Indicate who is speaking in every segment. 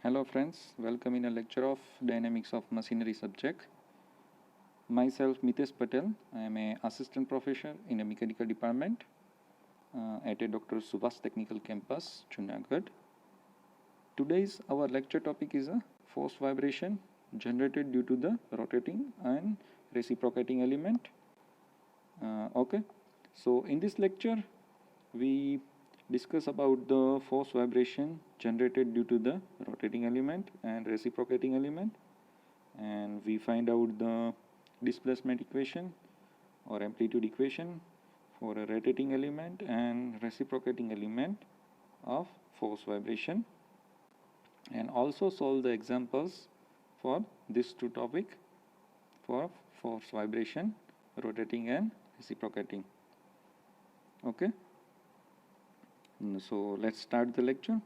Speaker 1: Hello friends, welcome in a lecture of Dynamics of Machinery subject. Myself Mitesh Patel, I am a assistant professor in a mechanical department at a Dr. Subhas Technical Campus, Junagadh. Today's our lecture topic is a force vibration generated due to the rotating and reciprocating element. Okay, so in this lecture we discuss about the force vibration generated due to the rotating element and reciprocating element, and we find out the displacement equation or amplitude equation for a rotating element and reciprocating element of force vibration, and also solve the examples for these two topics for force vibration, rotating and reciprocating. Okay, so let's start the lecture.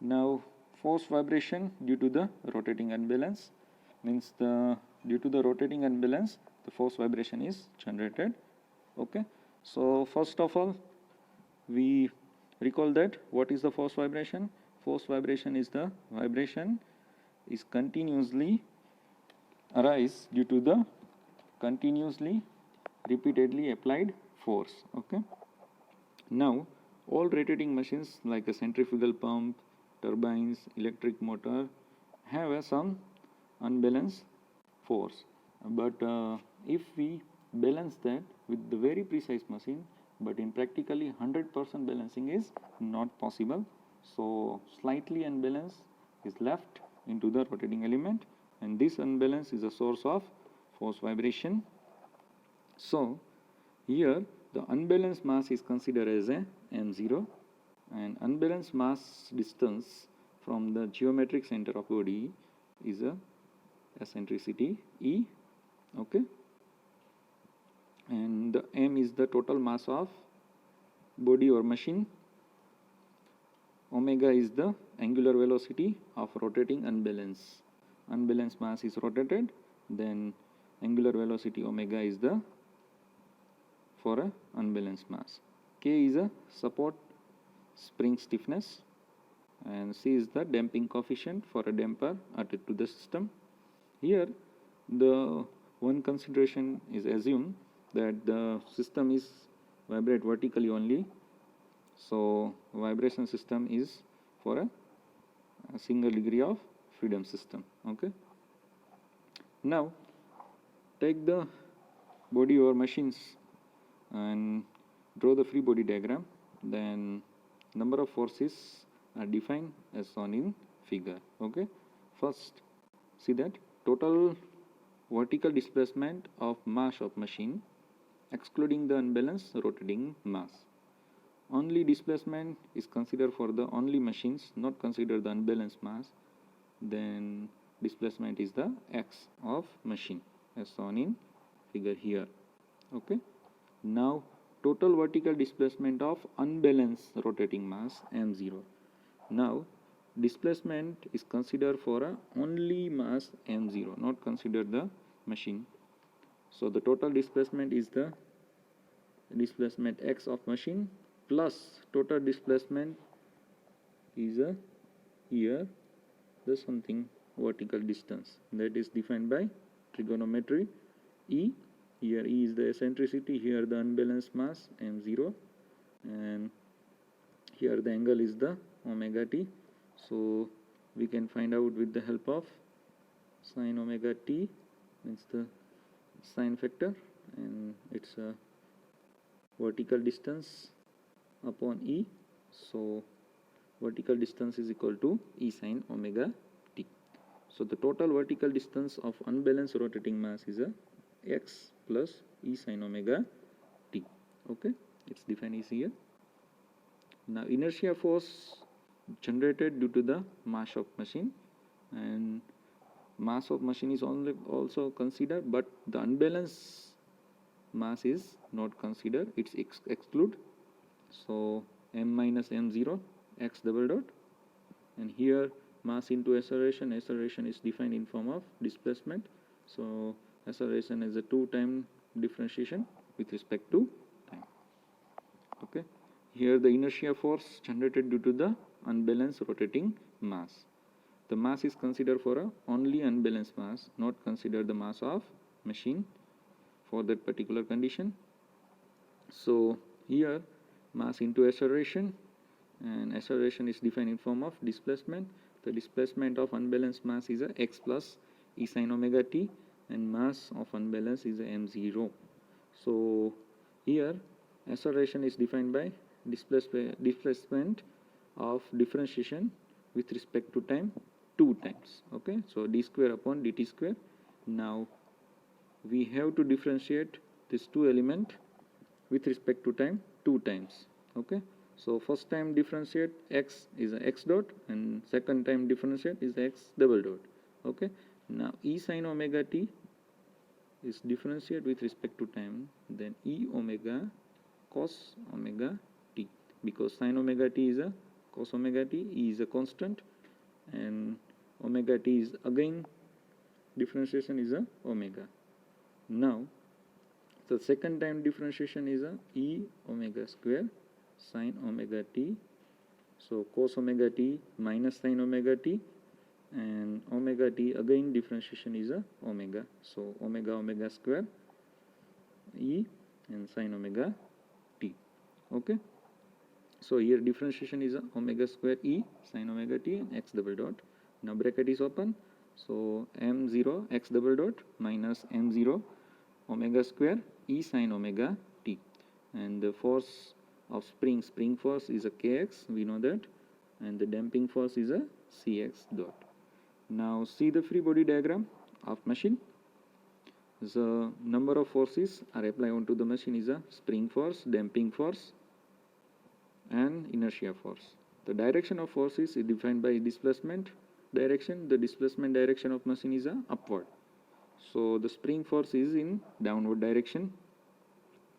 Speaker 1: Now, force vibration due to the rotating unbalance means due to the rotating unbalance the force vibration is generated. Okay, so first of all we recall that what is the force vibration. Force vibration is the vibration is continuously arise due to the continuously repeatedly applied force. Okay, now all rotating machines like a centrifugal pump, turbines, electric motor have some unbalanced force, but if we balance that with the very precise machine, but in practically 100% balancing is not possible, so slightly unbalance is left into the rotating element, and this unbalance is a source of force vibration. So here the unbalanced mass is considered as a m0, and unbalanced mass distance from the geometric center of body is a eccentricity E. Okay, and the m is the total mass of body or machine. Omega is the angular velocity of rotating unbalance. Unbalanced mass is rotated, then angular velocity omega is the for a unbalanced mass. K is a support spring stiffness, and C is the damping coefficient for a damper added to the system. Here the one consideration is assumed that the system is vibrate vertically only, so vibration system is for a single degree of freedom system. Okay, now take the body or machines and draw the free body diagram. Then number of forces are defined as shown in figure. Okay, first see that total vertical displacement of mass of machine excluding the unbalanced rotating mass. Only displacement is considered for the only machines, not consider the unbalanced mass. Then displacement is the x of machine as shown in figure here. Okay, now total vertical displacement of unbalanced rotating mass m0. Now displacement is considered for a only mass m0, not consider the machine. So the total displacement is the displacement x of machine plus total displacement is a here the something vertical distance that is defined by trigonometry E. Here E is the eccentricity, here the unbalanced mass m0, and here the angle is the omega t. So we can find out with the help of sine omega t, means the sine factor, and it's a vertical distance upon E. So vertical distance is equal to E sine omega t. So the total vertical distance of unbalanced rotating mass is a x plus E sine omega t. Okay, it's defined is here. Now inertia force generated due to the mass of machine, and mass of machine is only also considered, but the unbalanced mass is not considered, it's exclude. So m minus m0 x double dot, and here mass into acceleration. Acceleration is defined in form of displacement, so acceleration is a 2 time differentiation with respect to time. Okay, Here the inertia force generated due to the unbalanced rotating mass. The mass is considered for a only unbalanced mass, not consider the mass of machine for that particular condition. So here mass into acceleration, and acceleration is defined in form of displacement. The displacement of unbalanced mass is a x plus e sin omega t, and mass of unbalanced is a m0. So here acceleration is defined by displacement of differentiation with respect to time 2 times. Okay, so d square upon dt square. Now we have to differentiate this two element with respect to time 2 times. Okay, so first time differentiate x is a x dot, and second time differentiate is x double dot. Okay, now e sin omega t is differentiate with respect to time, then e omega cos omega t, because sin omega t is a cos omega t, e is a constant, and omega t is again differentiation is a omega. Now the second time differentiation is a e omega square sin omega t, so cos omega t minus sin omega t, and omega t again differentiation is a omega, so omega omega square e and sin omega t. Okay, so here differentiation is a omega square e sin omega t and x double dot. Now bracket is open, so m0 x double dot minus m0 omega square e sin omega t, and the force of spring force is a kx, we know that, and the damping force is a cx dot. Now see the free body diagram of machine. The number of forces are applied onto the machine is a spring force, damping force, and inertia force. The direction of forces is defined by displacement direction. The displacement direction of machine is a upward, so the spring force is in downward direction,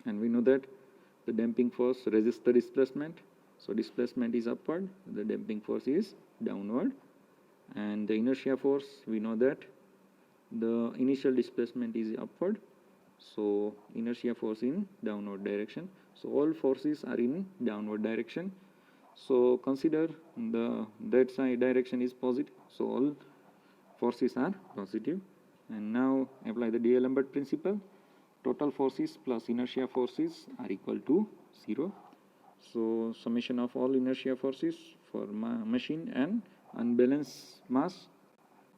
Speaker 1: and we know that the damping force resists the displacement, so displacement is upward, the damping force is downward. And the inertia force, we know that the initial displacement is upward, so inertia force in downward direction. So all forces are in downward direction, so consider the that side direction is positive, so all forces are positive. And now apply the D'Alembert principle. Total forces plus inertia forces are equal to 0. So summation of all inertia forces for machine and unbalanced mass,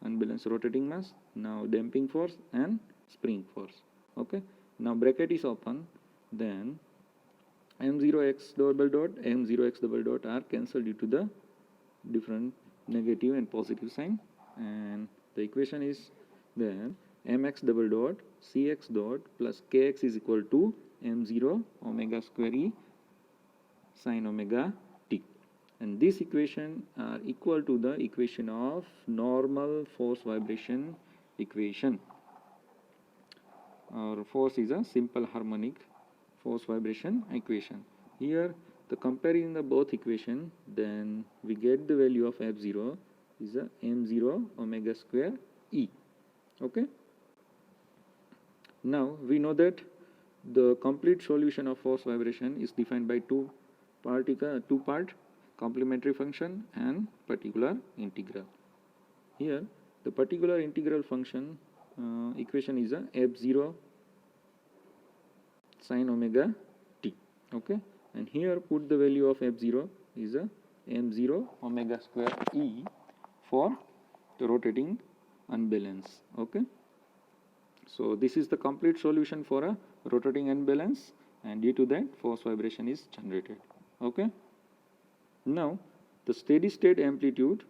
Speaker 1: unbalanced rotating mass, now damping force and spring force. Okay, now bracket is open, then m0x double dot, m0x double dot are cancelled due to the different negative and positive sign, and the equation is then mx double dot cx dot plus kx is equal to m0 omega square e sin omega t, and this equation are equal to the equation of normal force vibration equation. Our force is a simple harmonic force vibration equation. Here the comparing the both equation, then we get the value of f0 is a m0 omega square e. Okay, now we know that the complete solution of force vibration is defined by two part complementary function and particular integral. Here the particular integral function equation is a f0 sin omega t. Okay, and here put the value of f0 is a m0 omega square e for the rotating unbalance. Okay, so this is the complete solution for a rotating unbalance, and due to that force vibration is generated. Okay, now the steady state amplitude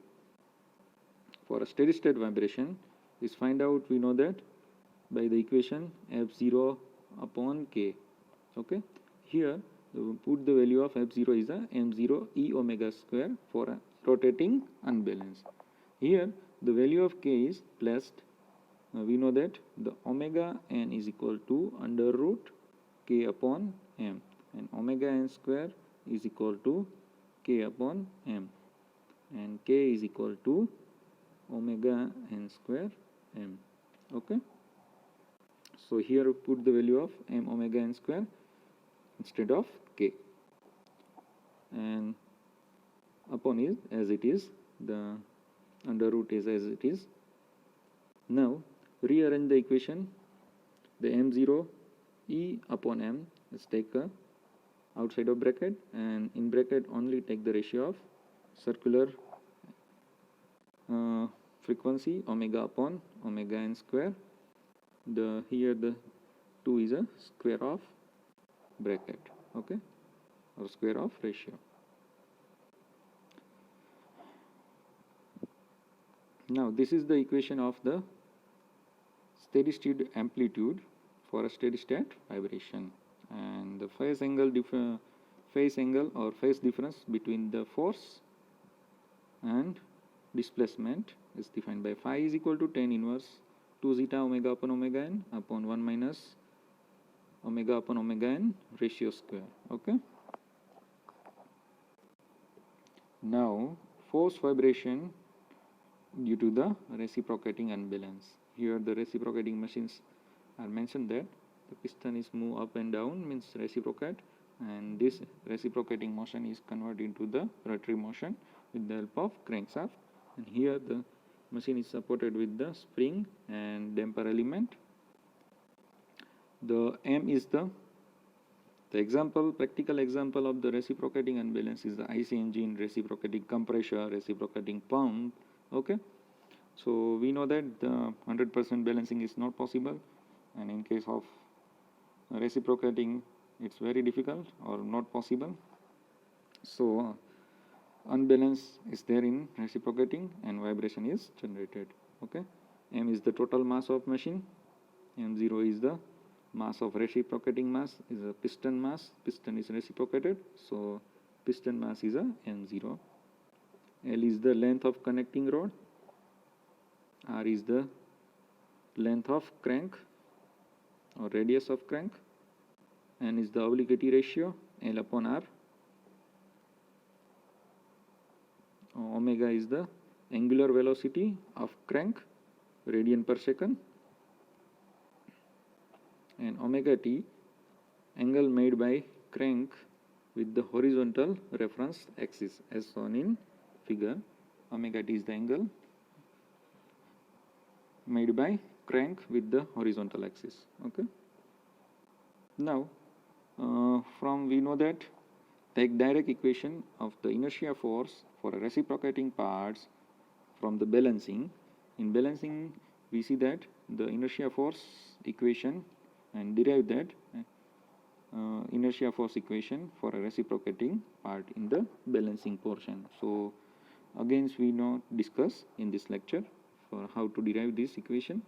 Speaker 1: for a steady state vibration is find out, we know that by the equation f0 upon k. Okay, here put the value of f0 is a m0 e omega square for a rotating unbalance. Here the value of k is placed. We know that the omega n is equal to under root k upon m, and omega n square is equal to k upon m, and k is equal to omega n square m. Okay, so here put the value of m omega n square instead of k. and upon is as it is, the under root is as it is. Now rearrange the equation. The m0 e upon m, let's take a outside of bracket, and in bracket only take the ratio of circular frequency omega upon omega n square. Here the 2 is a square of bracket, okay, or square of ratio. Now this is the equation of the steady state amplitude for a steady state vibration, and the phase angle or phase difference between the force and displacement is defined by phi is equal to tan inverse 2 zeta omega upon omega n upon 1 minus omega upon omega n ratio square, okay. Now force vibration due to the reciprocating unbalance. Here the reciprocating machines are mentioned that the piston is move up and down, means reciprocate, and this reciprocating motion is converted into the rotary motion with the help of crankshaft, and here the machine is supported with the spring and damper element. The M is the practical example of the reciprocating unbalance is the IC engine, reciprocating compressor, reciprocating pump, okay. So we know that the 100% balancing is not possible, and in case of reciprocating it's very difficult or not possible. So unbalance is there in reciprocating and vibration is generated, okay. M is the total mass of machine, m0 is the mass of reciprocating mass, is a piston mass, piston is reciprocated, so piston mass is a m0. L is the length of connecting rod, R is the length of crank or radius of crank, N is the obliquity ratio, L upon R, omega is the angular velocity of crank, radian per second, and omega t, angle made by crank with the horizontal reference axis as shown in figure. Omega t is the angle made by crank with the horizontal axis, okay. Now from we know that take direct equation of the inertia force for reciprocating parts from the balancing. In balancing we see that the inertia force equation and derive that inertia force equation for a reciprocating part in the balancing portion. So again we know discuss in this lecture for how to derive this equation.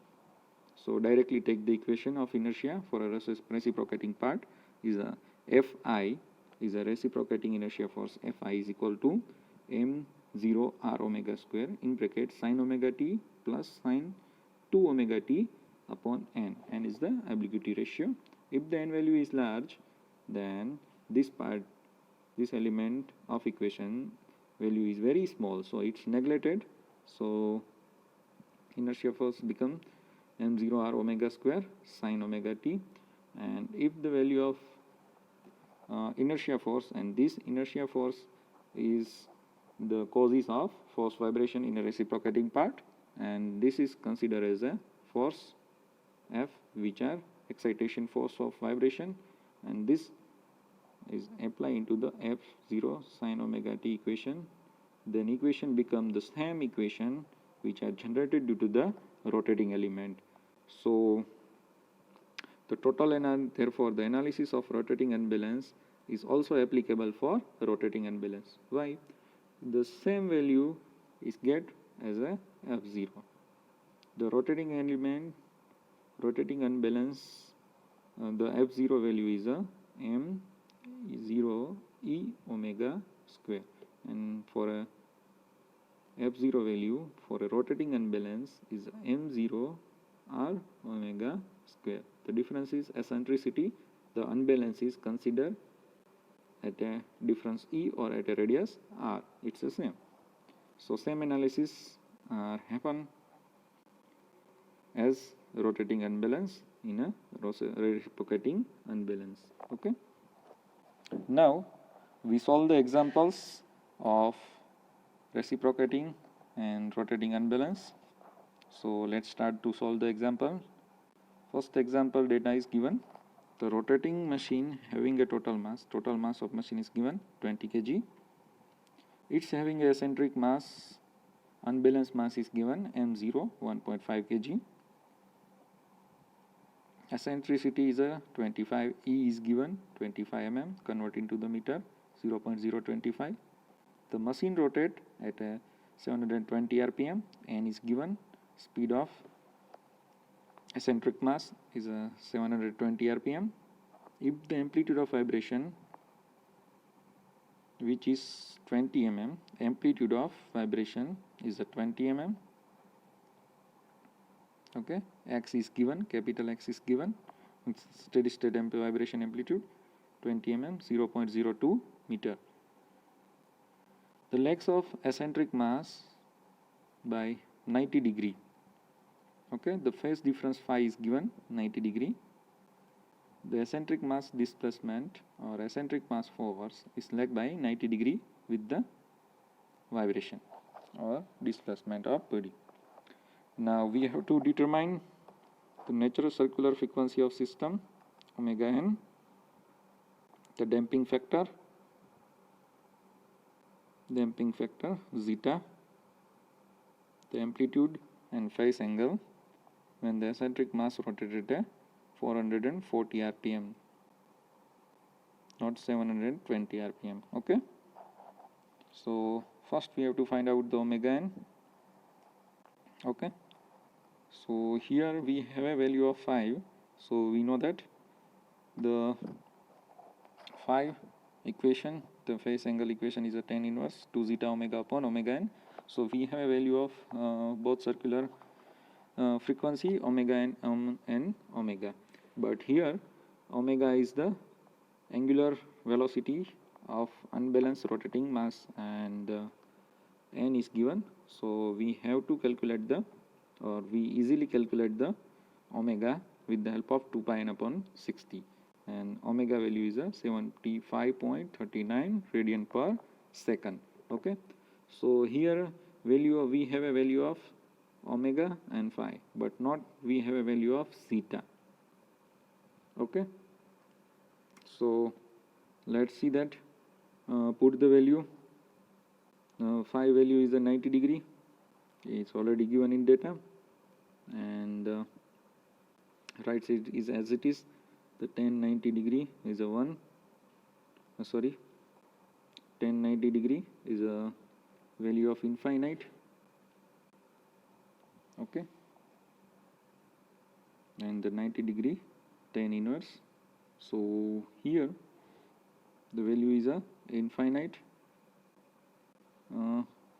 Speaker 1: So directly take the equation of inertia for a reciprocating part is a Fi is a reciprocating inertia force. Fi is equal to m0 r omega square in bracket sin omega t plus sin 2 omega t upon n. N is the obliquity ratio. If the n value is large, then this element of equation value is very small, so it's neglected. So inertia force become m0 r omega square sin omega t, and if the value of inertia force, and this inertia force is the causes of force vibration in a reciprocating part, and this is considered as a force F, which are excitation force of vibration, and this is applied into the F0 sin omega t equation. Then equation become the same equation which are generated due to the rotating element. So the total therefore the analysis of rotating unbalance is also applicable for rotating unbalance. Why? The same value is get as a F0. The rotating unbalance, the F0 value is a m0 e omega square, and for a F0 value for a rotating unbalance is m0 r omega square. The difference is eccentricity. The unbalance is considered at a difference e or at a radius r. It's the same. So same analysis happen as rotating unbalance in a reciprocating unbalance. Okay. Now we solve the examples of reciprocating and rotating unbalance. So let's start to solve the example. First example data is given. The rotating machine having a total mass of machine is given 20 kg. It's having a eccentric mass, unbalanced mass is given m0 1.5 kg. Eccentricity is a 25, E is given 25 mm, convert into the meter 0.025. The machine rotate at a 720 rpm and is given speed of eccentric mass is a 720 rpm. If the amplitude of vibration, which is 20 mm, amplitude of vibration is a 20 mm. Okay, X is given, capital X is given, it's steady state vibration amplitude 20 mm, 0.02 meter. The legs of eccentric mass by 90 degree. Okay, the phase difference phi is given 90 degree. The eccentric mass displacement or eccentric mass forwards is led by 90 degree with the vibration or displacement of body. Now we have to determine the natural circular frequency of system omega n, the damping factor zeta, the amplitude and phase angle when the eccentric mass rotated at 440 rpm, not 720 rpm. Okay, so first we have to find out the omega n. Okay, so here we have a value of 5, so we know that the 5 equation, the phase angle equation is a tan inverse 2 zeta omega upon omega n. So we have a value of both circular frequency omega n and omega, but here omega is the angular velocity of unbalanced rotating mass and n is given, so we have to calculate the, or we easily calculate the omega with the help of 2 pi n upon 60, and omega value is a 75.39 radian per second. Okay, so here value we have a value of omega and phi, but not we have a value of zeta. Okay, so let's see that. Put the value. Phi value is a 90 degree. It's already given in data, and right side is as it is. The tan 90 degree is a 1. Tan 90 degree is a value of infinite. Okay, and the 90 degree tan inverse, so here the value is a infinite,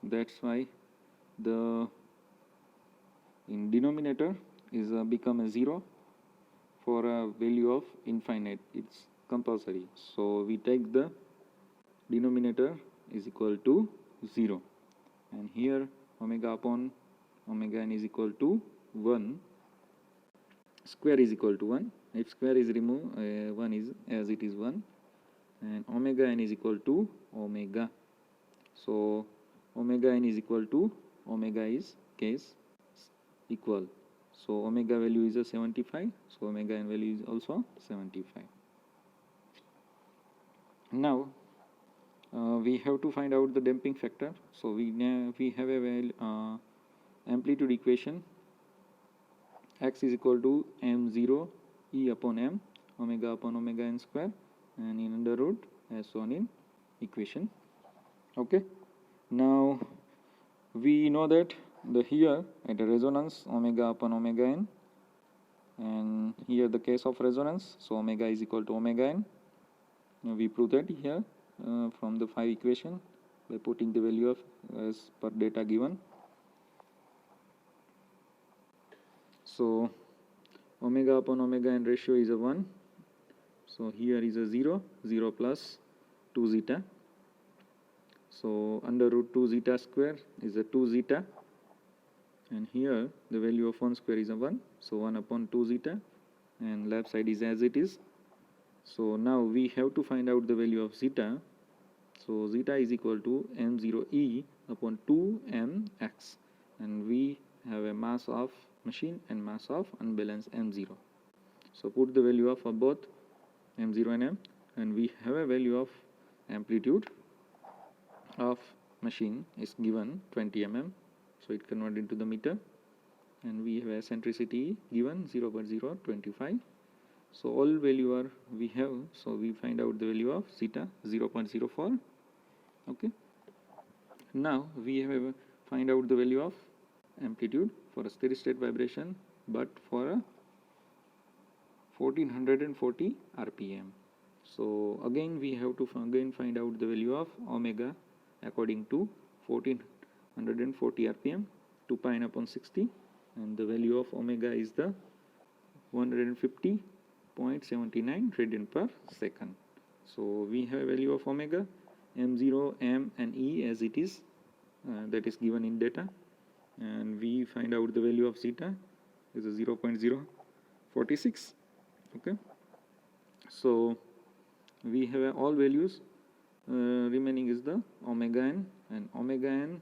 Speaker 1: that's why the in denominator is become a 0 for a value of infinite, it's compulsory, so we take the denominator is equal to 0, and here omega upon omega n is equal to 1, square is equal to 1, if square is removed 1 is as it is 1, and omega n is equal to omega, so omega n is equal to omega is case equal, so omega value is a 75, so omega n value is also 75. Now we have to find out the damping factor, so we have a amplitude equation, x is equal to m0 e upon m omega upon omega n square, and in under root as shown in equation. Okay, now we know that the here at a resonance omega upon omega n, and here the case of resonance, so omega is equal to omega n. Now we prove that here from the 5 equation by putting the value of as per data given. So omega upon omega n ratio is a 1, so here is a 0 plus 2 zeta, so under root 2 zeta square is a 2 zeta, and here the value of 1 square is a 1, so 1 upon 2 zeta, and left side is as it is. So now we have to find out the value of zeta. So zeta is equal to m0e upon 2mx, and we have a mass of machine and mass of unbalanced m0. So put the value of both m0 and m, and we have a value of amplitude of machine is given 20 mm, so it converted into the meter, and we have eccentricity given 0.025. So all value are we have, so we find out the value of zeta 0.04. Okay, now we have find out the value of amplitude for a steady state vibration, but for a 1440 rpm. So again we have to find out the value of omega according to 1440 rpm, 2 pi n upon 60, and the value of omega is the 150.79 radian per second. So we have a value of omega, m0, m and e as it is, that is given in data, and we find out the value of zeta is a 0.046. Okay, so we have all values, remaining is the omega n, and omega n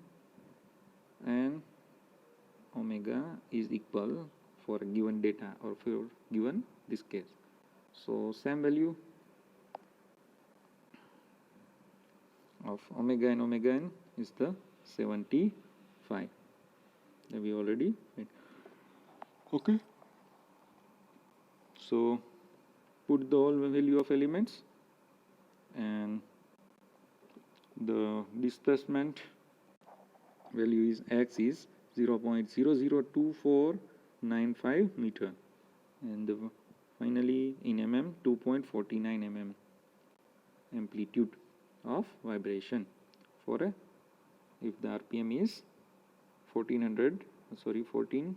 Speaker 1: and omega is equal for a given data or for given this case. So same value of omega and omega n is the 75 that we already made. Okay, so put the whole value of elements, and the displacement value is x is 0.002495 meter, and finally in mm 2.49 mm amplitude of vibration for a, if the rpm is 1440.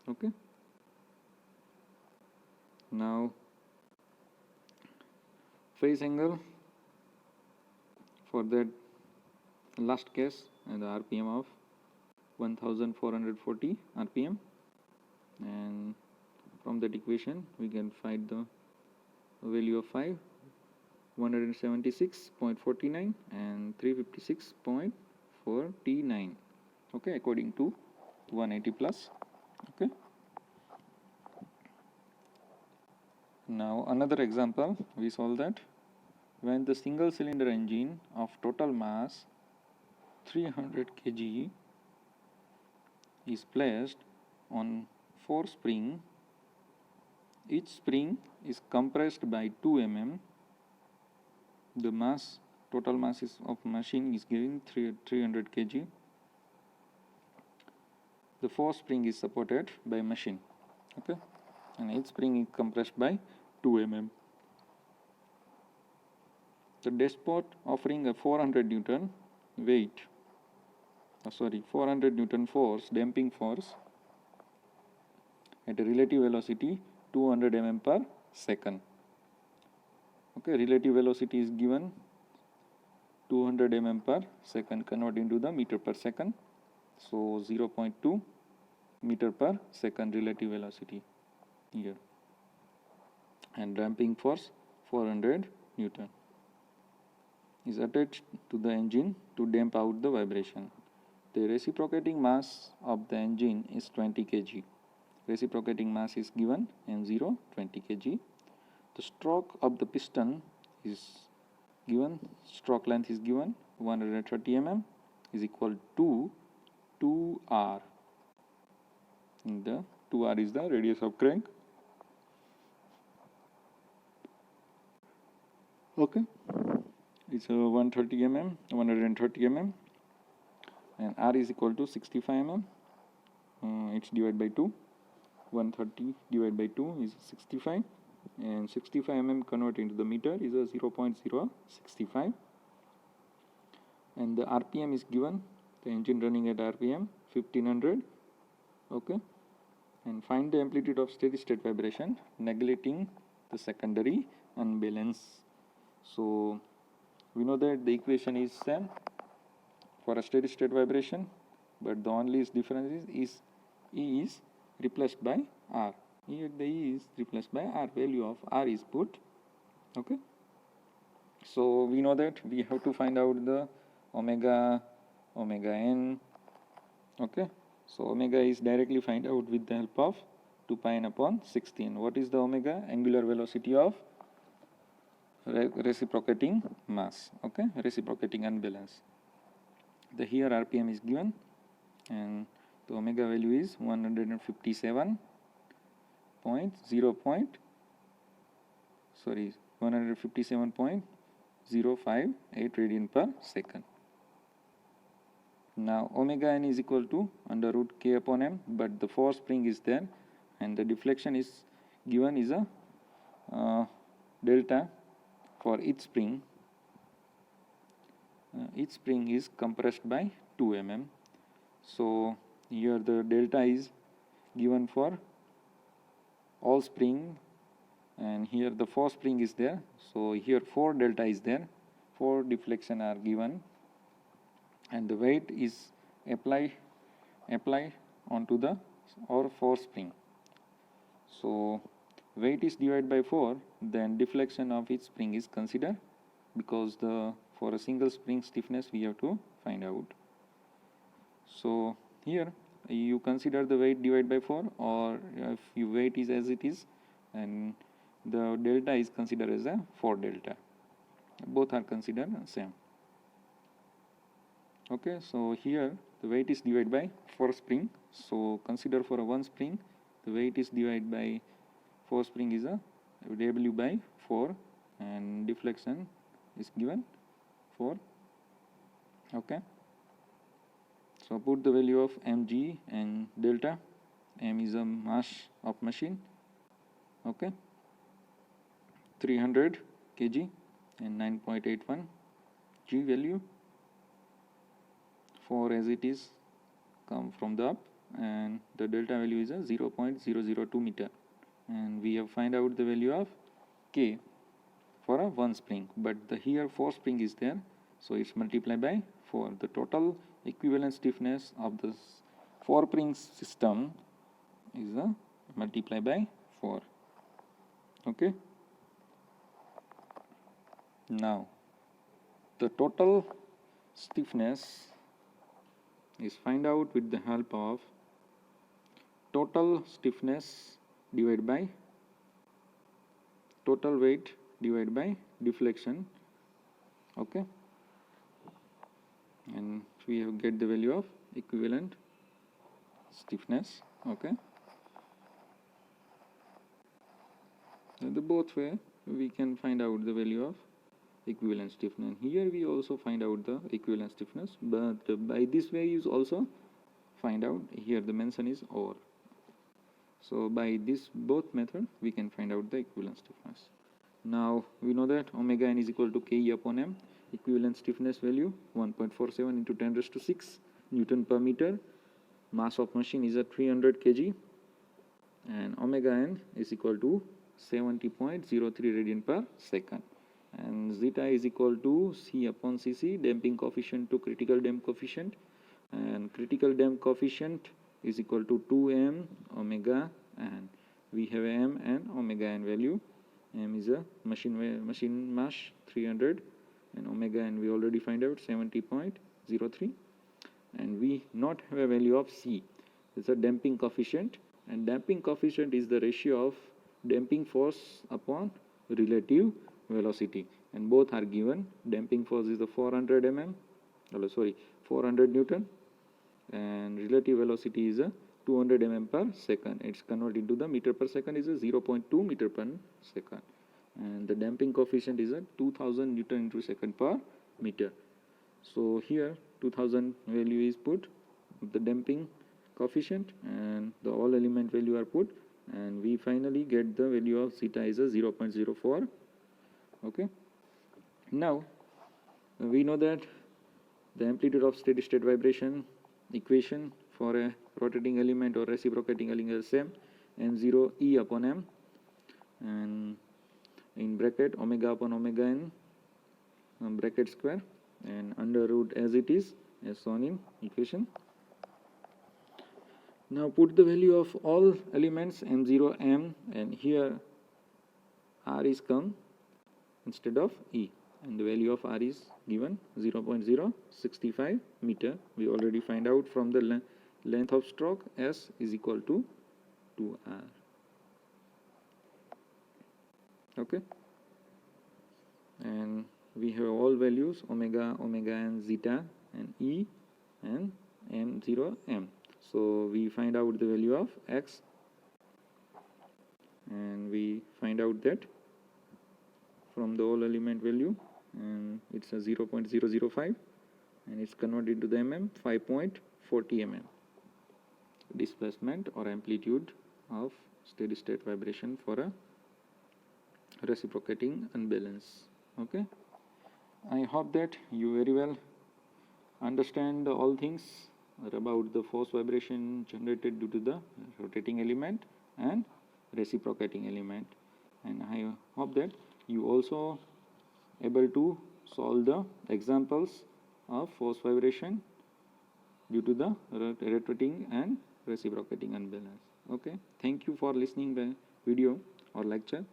Speaker 1: Okay, now phase angle for that last case, and the rpm of 1440 rpm, and from that equation we can find the value of 176.49 and 356.49. okay, according to 180 plus. Okay, now another example, we solve that when the single cylinder engine of total mass 300 kg is placed on 4 spring, each spring is compressed by 2 mm, the mass, total mass of machine is giving 300 kg, the 4 spring is supported by machine. Okay, and each spring is compressed by 2 mm. The dashpot offering a 400 Newton weight, 400 Newton force, damping force at a relative velocity 200 mm per second. Okay, relative velocity is given 200 mm per second, convert into the meter per second. So 0.2 meter per second relative velocity here, and damping force 400 Newton is attached to the engine to damp out the vibration. The reciprocating mass of the engine is 20 kg. Reciprocating mass is given m0 20 kg. The stroke of the piston is given, stroke length is given 130 mm is equal to 2r. The 2r is the radius of crank. Okay, it's 130 mm, and r is equal to 65 mm. It's divided by 2. 130 divided by 2 is 65, and 65 mm converted into the meter is a 0.065, and the rpm is given, the engine running at rpm 1500. Okay, and find the amplitude of steady state vibration neglecting the secondary unbalance. So we know that the equation is same for a steady state vibration, but the only difference is E is replaced by R. Here the E is replaced by R. Value of R is put Okay, so we know that we have to find out the omega n. Okay, so omega is directly find out with the help of 2 pi n upon 16. What is the omega? Angular velocity of reciprocating mass. Okay, reciprocating unbalance. The here RPM is given, and the omega value is 157.0 157.058 radian per second. Now omega n is equal to under root k upon m, but the force spring is there, and the deflection is given is a delta for each spring. Each spring is compressed by 2 mm. So here the delta is given for all spring, and here the force spring is there. So here 4 delta is there, 4 deflection are given, and the weight is apply onto the force spring. So weight is divided by 4, then deflection of each spring is considered, because for a single spring stiffness we have to find out. So here you consider the weight divided by 4, or if your weight is as it is, and the delta is considered as a 4 delta. Both are considered same. Okay, so here the weight is divided by 4 spring. So consider for a 1 spring, the weight is divided by 4 spring is a W by 4, and deflection is given 4. Okay, so put the value of mg and delta. M is a mass of machine. Okay, 300 kg and 9.81 g value. 4 as it is come from the up, and the delta value is a 0.002 meter, and we have find out the value of k for a 1 spring, but the here 4 spring is there, so it's multiplied by 4. The total equivalent stiffness of the 4 spring system is multiplied by 4. Okay, now the total stiffness is find out with the help of total stiffness divided by total weight divided by deflection. Okay, and we have get the value of equivalent stiffness. Okay, in the both way we can find out the value of equivalent stiffness. Here we also find out the equivalent stiffness, but by this way you also find out. Here the mention is or. So by this both method we can find out the equivalent stiffness. Now we know that omega n is equal to Ke upon m. Equivalent stiffness value 1.47 into 10 raised to 6 Newton per meter. Mass of machine is at 300 kg, and omega n is equal to 70.03 radian per second. And zeta is equal to C upon Cc, damping coefficient to critical damp coefficient, and critical damp coefficient is equal to 2m omega n. We have m and omega n value. M is a machine mass 300, and omega n we already find out 70.03, and we not have a value of C. It's a damping coefficient, and damping coefficient is the ratio of damping force upon relative velocity, and both are given. Damping force is the 400 Newton, and relative velocity is a 200 mm per second. It's converted into the meter per second is a 0.2 meter per second, and the damping coefficient is a 2000 Newton into second per meter. So here 2000 value is put, the damping coefficient, and the all element value are put, and we finally get the value of zeta is a 0.04. Okay, now we know that the amplitude of steady state vibration equation for a rotating element or reciprocating element is same, m0 E upon m, and in bracket omega upon omega n bracket square, and under root as it is as shown in equation. Now put the value of all elements m0 m, and here r is come instead of E, and the value of R is given 0.065 meter. We already find out from the length of stroke S is equal to 2R. Okay, and we have all values omega, omega and zeta and E and M0 M. So we find out the value of X, and we find out that from the all element value, and it's a 0.005 and it's converted to the mm, 5.40 mm displacement or amplitude of steady state vibration for a reciprocating unbalance. Okay, I hope that you very well understand all things about the force vibration generated due to the rotating element and reciprocating element, and I hope that you also able to solve the examples of force vibration due to the rotating and reciprocating unbalance. Okay, thank you for listening the video or lecture.